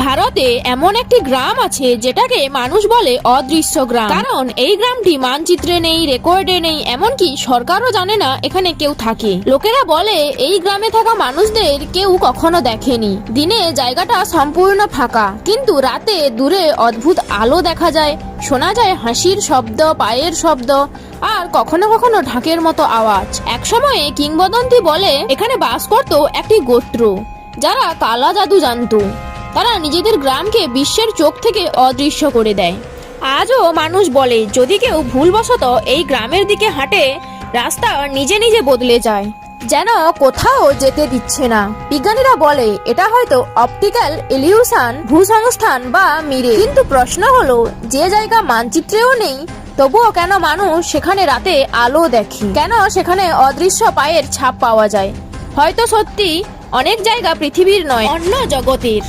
ভারতে এমন একটি গ্রাম আছে যেটাকে মানুষ বলে অদৃশ্য গ্রাম, কারণ এই গ্রামটি মানচিত্রে নেই, রেকর্ডে নেই, এমনকি সরকারও জানে না এখানে কেউ থাকে। লোকেরা বলে এই গ্রামে থাকা মানুষদের কেউ কখনো দেখেনি। দিনে জায়গাটা সম্পূর্ণ ফাঁকা, কিন্তু রাতে দূরে অদ্ভুত আলো দেখা যায়, শোনা যায় হাসির শব্দ, পায়ের শব্দ, আর কখনো কখনো ঢাকের মতো আওয়াজ। একসময়ে কিংবদন্তি বলে এখানে বাস করত একটি গোত্র যারা কালা জাদু জানতো। তারা নিজেদের গ্রামকে বিশ্বের চোখ থেকে অদৃশ্য করে দেয়। আজও মানুষ বলে যদি কেউ ভুলবশত এই গ্রামের দিকে হাঁটে, রাস্তা নিজে নিজে বদলে যায়, যেন কোথাও যেতে দিচ্ছে না। বিজ্ঞানীরা বলে এটা হয়তো অপটিক্যাল ইলিউশন, ভূসংস্থান বা মিরে। কিন্তু প্রশ্ন হলো, যে জায়গা মানচিত্রেও নেই, তবুও কেন মানুষ সেখানে রাতে আলো দেখে? কেন সেখানে অদৃশ্য পায়ের ছাপ পাওয়া যায়? হয়তো সত্যি অনেক জায়গা পৃথিবীর নয়, অন্য জগতের।